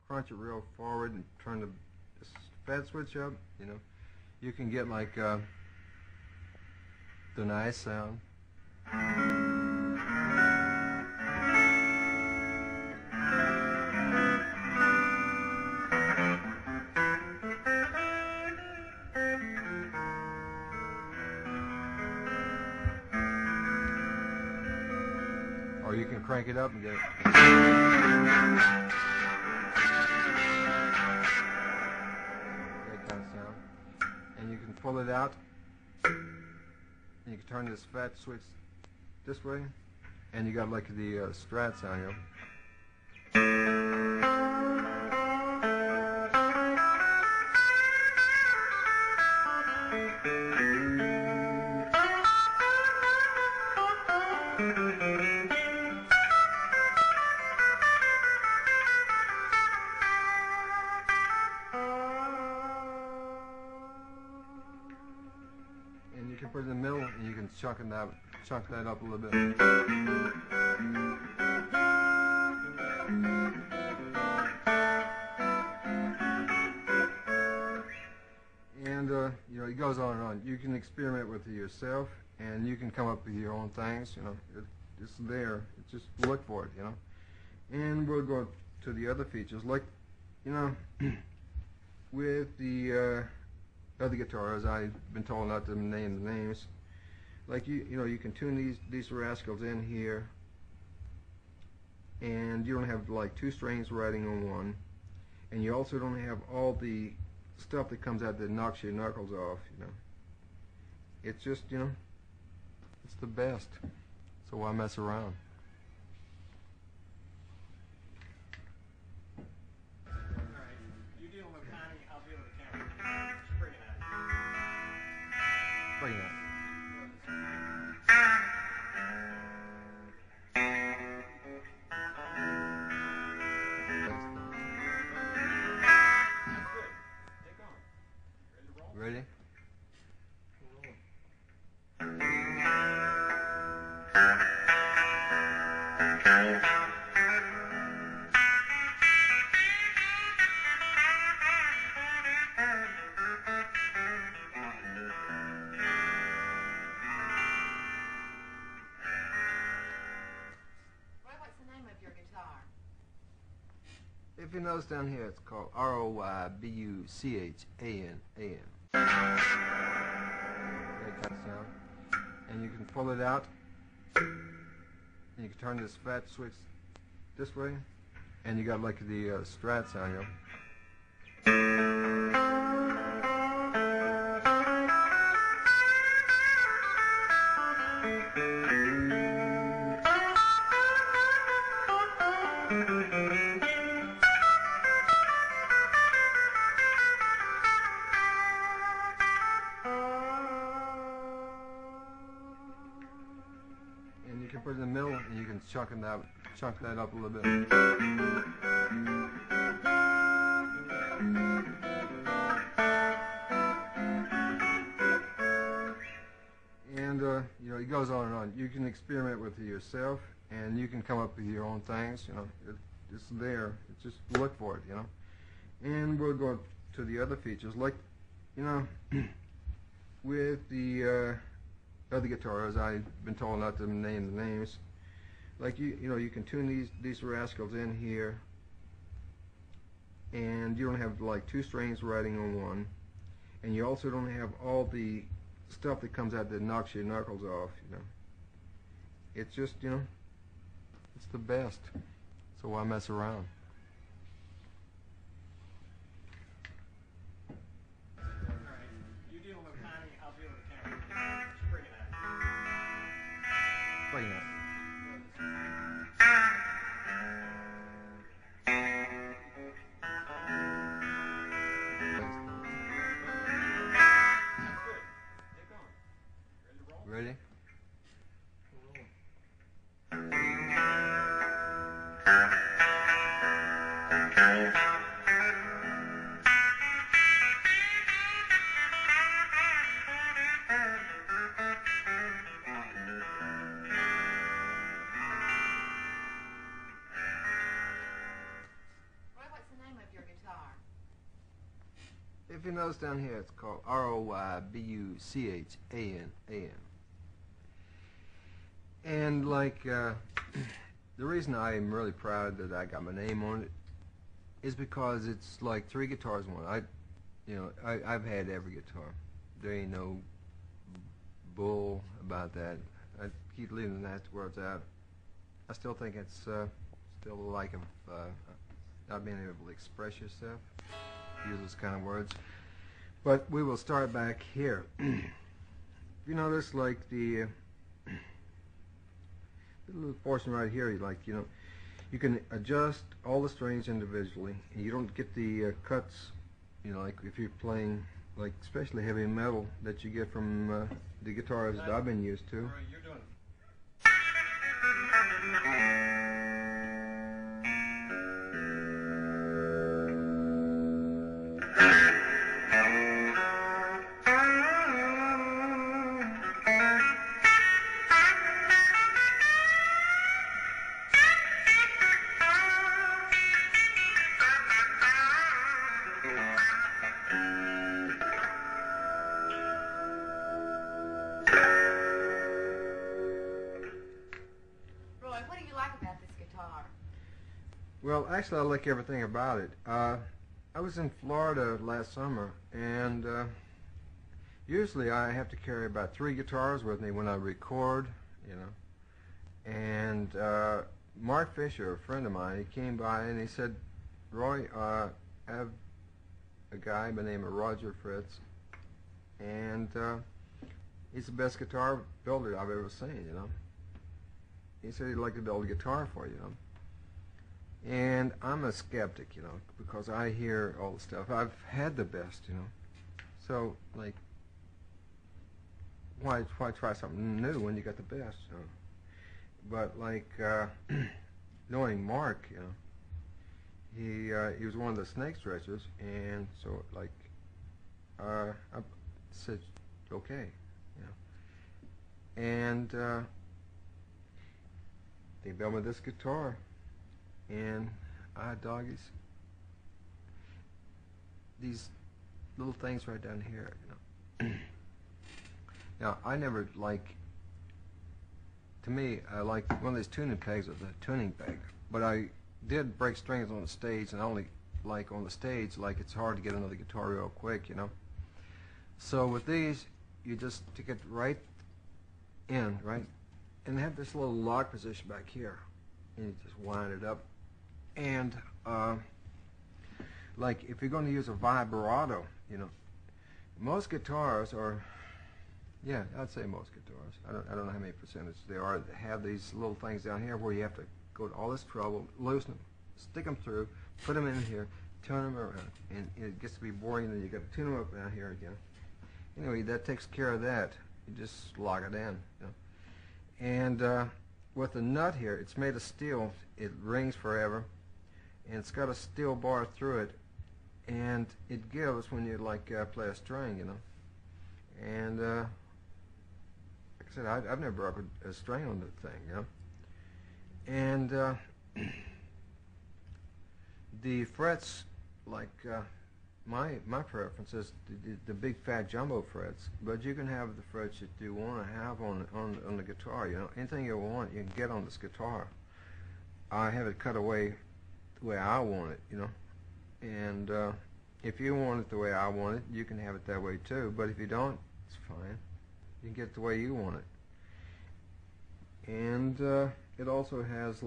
crunch it real forward and turn the fat switch up, you can get like the nice sound. Or you can crank it up and get it. That kind of sound. And you can pull it out. And you can turn this fat switch this way. And you got like the Strat sound, And you can put it in the middle, and you can chunk that up a little bit. And it goes on and on. You can experiment with it yourself, and you can come up with your own things. It's there. Just look for it. And we'll go to the other features, like with the other guitars. I've been told not to name the names. Like you can tune these rascals in here, and you don't have like two strings riding on one, and you also don't have all the stuff that comes out that knocks your knuckles off. It's just it's the best. So why mess around? Bring it out. Ready? If you notice down here, it's called R-O-Y-B-U-C-H-A-N-A-N. That kind of sound. And you can pull it out, and you can turn this fat switch this way, and you got like the Strat sound, And you can put it in the middle, and you can chunk that up a little bit. And it goes on and on. You can experiment with it yourself, and you can come up with your own things. It's there. Just look for it. And we'll go to the other features, like with the other guitars. I've been told not to name the names. Like you can tune these rascals in here, and you don't have like two strings riding on one, and you also don't have all the stuff that comes out that knocks your knuckles off. It's just it's the best. So why mess around? Bring it out. Ready? What's the name of if you notice down here, it's called Roybuchanan. And like the reason I'm really proud that I got my name on it is because it's like 3 guitars in one. I've had every guitar. There ain't no bull about that. I keep leaving the nasty words out. I still think it's still like not being able to express yourself, use those kind of words. But we will start back here. You notice, like the little portion right here, you can adjust all the strings individually, and you don't get the cuts, like if you're playing, like especially heavy metal, that you get from the guitars that I've been used to. You're doing Well, actually, I like everything about it. I was in Florida last summer, and usually I have to carry about 3 guitars with me when I record, And Mark Fisher, a friend of mine, he came by and he said, "Roy, I have a guy by the name of Roger Fritz, and he's the best guitar builder I've ever seen, He said he'd like to build a guitar for you, And I'm a skeptic, because I hear all the stuff. I've had the best, So, like, why try something new when you got the best, But, like, knowing Mark, he was one of the snake stretchers, and so, like, I said, okay, And they built me this guitar. And doggies, these little things right down here, Now, I never to me, I like one of these tuning pegs with a tuning peg, but I did break strings on the stage, and I only like on the stage, like it's hard to get another guitar real quick, So with these, you just stick it right in, right, and they have this little lock position back here, and you just wind it up. And like if you're going to use a vibrato, most guitars are, I'd say most guitars. I don't know how many percentage they are that have these little things down here where you have to go to all this trouble, loosen them, stick them through, put them in here, turn them around, and it gets to be boring. And then you got to tune them up down here again. Anyway, that takes care of that. You just lock it in, And with the nut here, it's made of steel. It rings forever. And it's got a steel bar through it, and it gives when you play a string, And like I said, I've never broke a string on the thing, And the frets, like my preference is the big fat jumbo frets, but you can have the frets that you want to have on the guitar, Anything you want, you can get on this guitar. I have it cut away the way I want it, And if you want it the way I want it, you can have it that way too. But if you don't, it's fine. You can get it the way you want it. And it also has